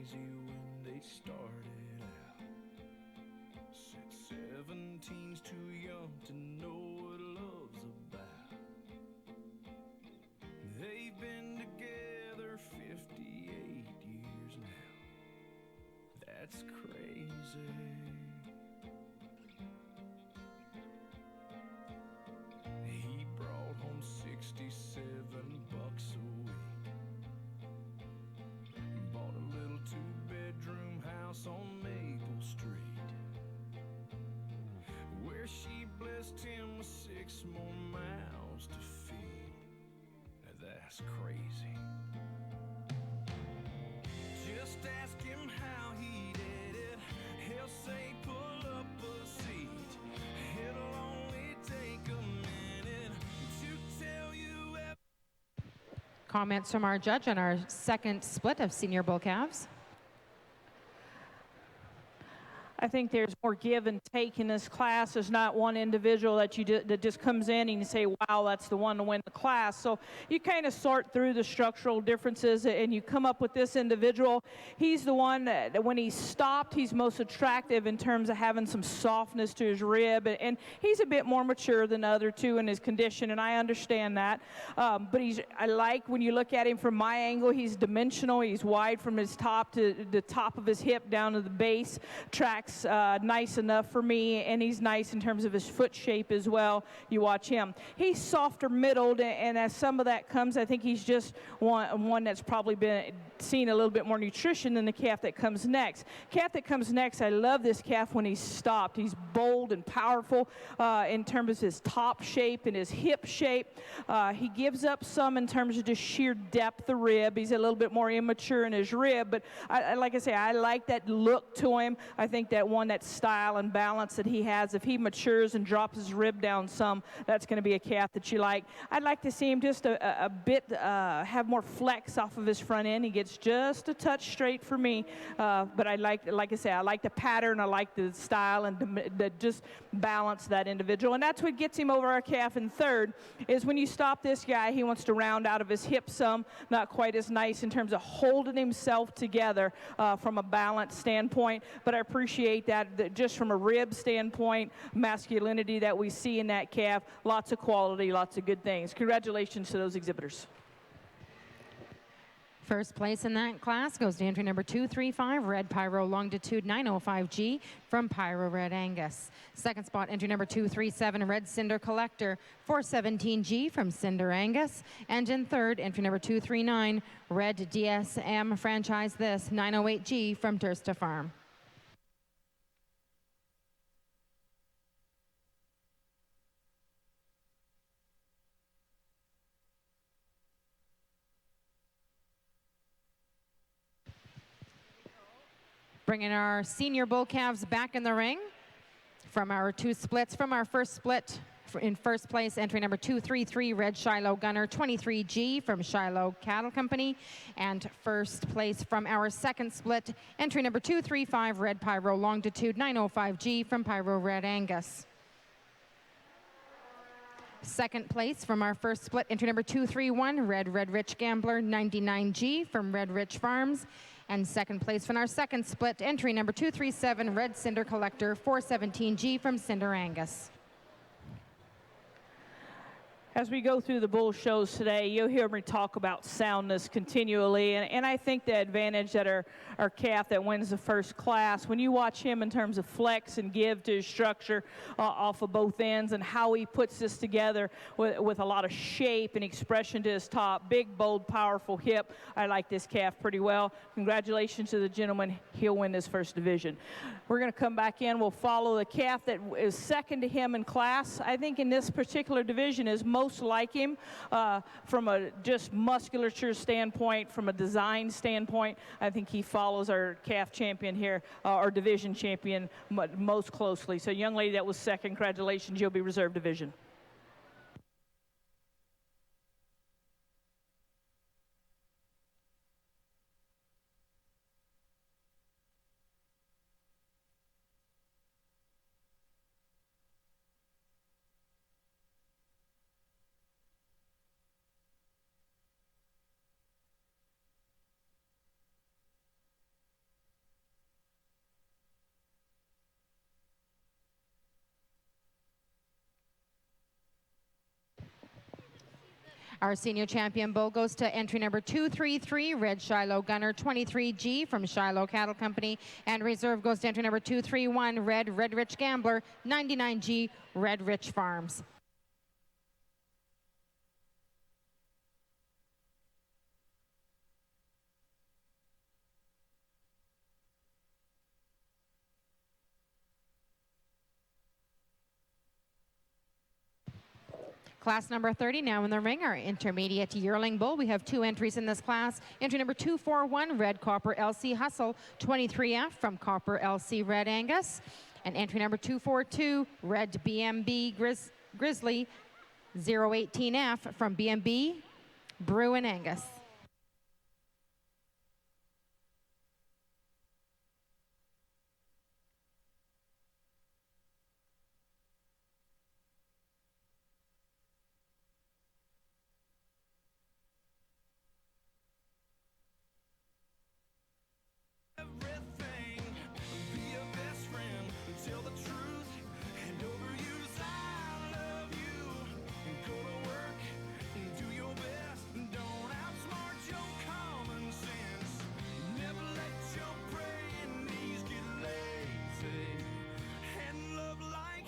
crazy when they started out. Said 17's too young to know what love's about. They've been together 58 years now. That's crazy. He brought home 67 bucks a week. Bought a little 2-bedroom house on Maple Street, where she blessed him with 6 more mouths to feed. That's crazy. Just ask him how he did it. He'll say pull up a seat. It'll only take a minute to tell you. Comments from our judge on our second split of senior bull calves. I think there's more give and take in this class. There's not one individual that that just comes in and you say, wow, that's the one to win the class. So you kind of sort through the structural differences and you come up with this individual. He's the one that when he's stopped, he's most attractive in terms of having some softness to his rib. And he's a bit more mature than the other two in his condition, and I understand that. But I like when you look at him from my angle, he's dimensional. He's wide from his top to the top of his hip down to the base. Tracks nice enough for me, and he's nice in terms of his foot shape as well. You watch him. He's softer middled, and as some of that comes, I think he's just one that's probably been seen a little bit more nutrition than the calf that comes next. Calf that comes next, I love this calf when he's stopped. He's bold and powerful in terms of his top shape and his hip shape. He gives up some in terms of just sheer depth of rib. He's a little bit more immature in his rib, but like I say, I like that look to him. I think that style and balance that he has, if he matures and drops his rib down some, that's going to be a calf that you like. I'd like to see him just a bit have more flex off of his front end. He gets just a touch straight for me, but I like I say, I like the pattern, I like the style, and the just balance that individual, and that's what gets him over our calf in third, is when you stop this guy, he wants to round out of his hip some, not quite as nice in terms of holding himself together from a balance standpoint, but I appreciate that just from a rib standpoint, masculinity that we see in that calf, lots of quality, lots of good things. Congratulations to those exhibitors. First place in that class goes to entry number 235, Red Pyro Longitude 905G from Pyro Red Angus. Second spot, entry number 237, Red Cinder Collector 417G from Cinder Angus. And in third, entry number 239, Red DSM Franchise This 908G from Dursta Farm. Bringing our senior bull calves back in the ring from our two splits. From our first split, in first place, entry number 233, Red Shiloh Gunner 23G from Shiloh Cattle Company. And first place from our second split, entry number 235, Red Pyro Longitude 905G from Pyro Red Angus. Second place from our first split, entry number 231, Red Rich Gambler 99G from Red Rich Farms. And second place from our second split, entry number 237, Red Cinder Collector 417G from Cinder Angus. As we go through the bull shows today, you'll hear me talk about soundness continually, and I think the advantage that our calf that wins the first class, when you watch him in terms of flex and give to his structure off of both ends and how he puts this together with a lot of shape and expression to his top, big, bold, powerful hip, I like this calf pretty well. Congratulations to the gentleman. He'll win this first division. We're going to come back in. We'll follow the calf that is second to him in class. I think in this particular division is most like him from a just musculature standpoint, from a design standpoint. I think he follows our calf champion here, our division champion, most closely. So young lady that was second, congratulations, you'll be reserve division. Our senior champion bull goes to entry number 233, Red Shiloh Gunner, 23G from Shiloh Cattle Company. And reserve goes to entry number 231, Red Rich Gambler, 99G, Red Rich Farms. Class number 30 now in the ring, our intermediate yearling bull. We have 2 entries in this class. Entry number 241, Red Copper LC Hustle, 23F from Copper LC Red Angus. And entry number 242, Red BMB Grizzly, 018F from BMB Bruin Angus. Everything, be a best friend, tell the truth, and overuse I love you. Go to work and do your best, don't outsmart your common sense. Never let your praying knees get lazy, and love like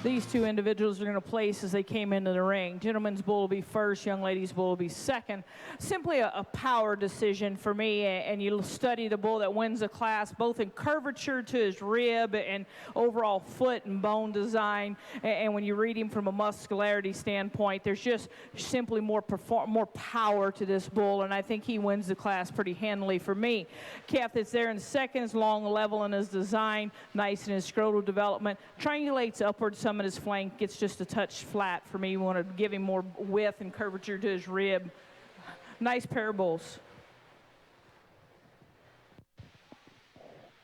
These 2 individuals are going to place as they came into the ring. Gentleman's bull will be first, young lady's bull will be second. Simply a power decision for me, and you'll study the bull that wins the class, both in curvature to his rib and overall foot and bone design. And when you read him from a muscularity standpoint, there's just simply more power to this bull, and I think he wins the class pretty handily for me. Calf that's there in second is long, level in his design, nice in his scrotal development, triangulates upward some at his flank, gets just a touch flat for me. We want to give him more width and curvature to his rib. Nice pair of bulls.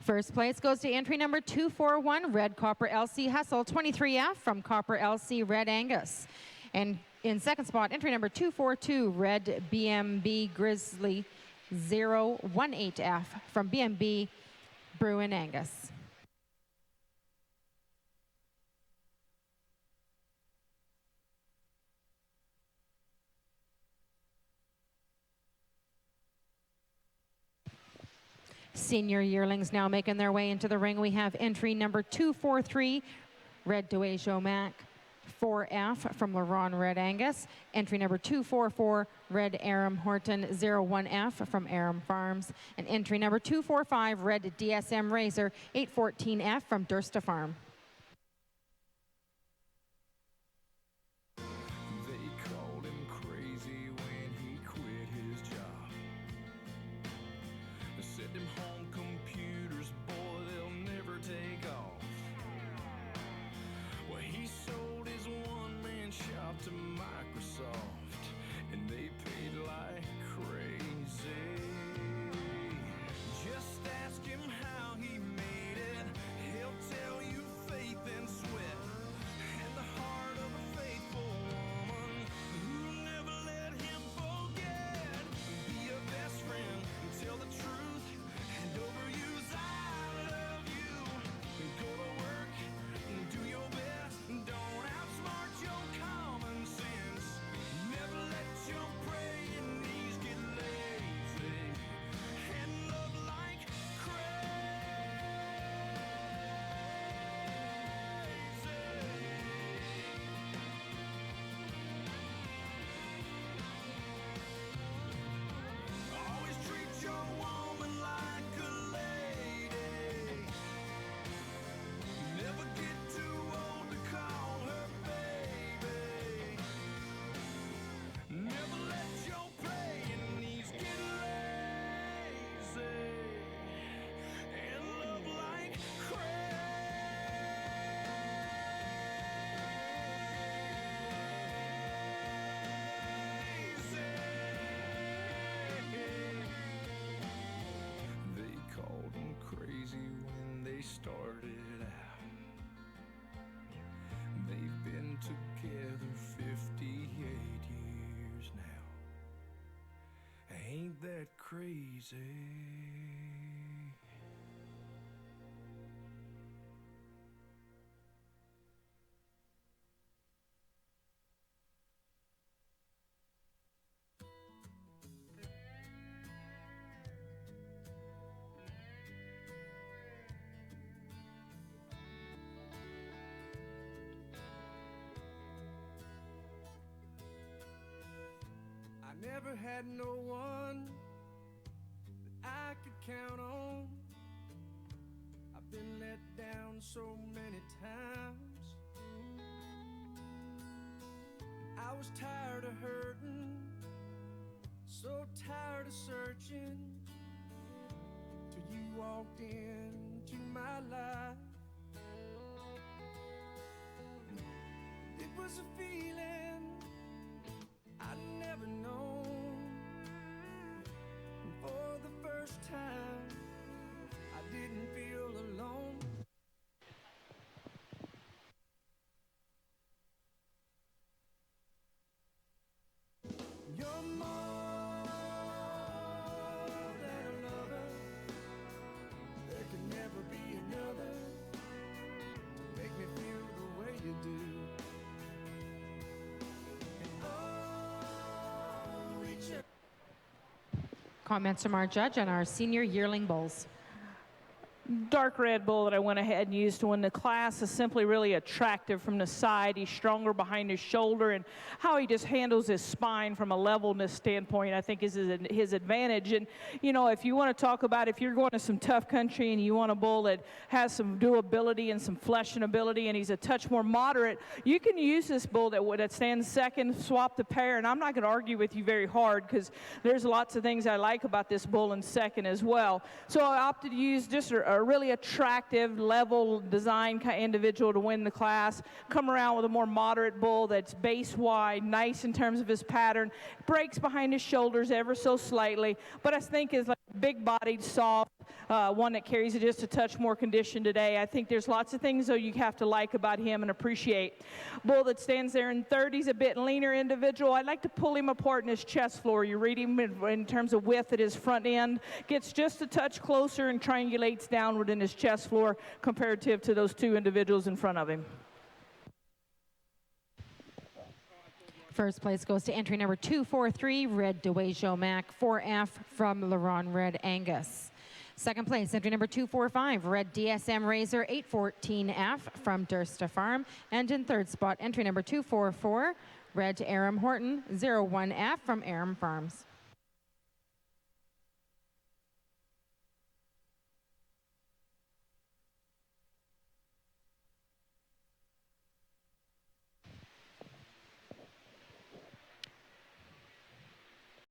First place goes to entry number 241, Red Copper LC Hustle, 23F from Copper LC Red Angus. And in second spot, entry number 242, Red BMB Grizzly, 018F from BMB Bruin Angus. Senior yearlings now making their way into the ring. We have entry number 243, Red Duajo Mac, 4F from Laron Red Angus. Entry number 244, Red Aram Horton, 01F from Aram Farms. And entry number 245, Red DSM Razor, 814F from Dursta Farm. They called him crazy when he quit his job. They said them home computers, boy, they'll never take off. Well, he sold his one-man shop to Microsoft, and they paid like crazy. Just ask him how he made it. He'll tell you faith and sweat, and the heart of a faithful woman who never let him forget. Be a best friend, tell the truth, and overuse I love you. Go to work and do your best, don't outsmart your common sense. Never let your praying knees get lazy, and love like always treat your woman like a lady. Never get too old to call her baby. Never let your praying knees get lazy, and love like They called him crazy when they started out. They've been together 58 years now, isn't that crazy? I never had no one that I could count on. I've been let down so many times. I was tired of hurting, so tired of searching, till you walked into my life. It was a feeling I'd never known. And for the first time, I didn't feel alone. You're more than a lover. There can never be another to make me feel the way you do. Comments from our judge on our senior yearling bulls. Dark red bull that I went ahead and used to win the class is simply really attractive from the side. He's stronger behind his shoulder, and how he just handles his spine from a levelness standpoint, I think, is his advantage. And, you know, if you want to talk about if you're going to some tough country and you want a bull that has some doability and some fleshing ability and he's a touch more moderate, you can use this bull that stands second, swap the pair, and I'm not going to argue with you very hard because there's lots of things I like about this bull in second as well. So I opted to use just a really attractive level design kind of individual to win the class. Come around with a more moderate bull that's base wide, nice in terms of his pattern, breaks behind his shoulders ever so slightly, but I think is like big bodied, soft, one that carries just a touch more condition today. I think there's lots of things though you have to like about him and appreciate. Bull that stands there in 30s, a bit leaner individual. I'd like to pull him apart in his chest floor. You read him in terms of width at his front end, gets just a touch closer and triangulates downward in his chest floor comparative to those two individuals in front of him. First place goes to entry number 243, Red DeWajo Mac, 4F from Laron Red Angus. Second place, entry number 245, Red DSM Razor, 814F from Dursta Farm. And in third spot, entry number 244, Red Aram Horton, 01F from Aram Farms.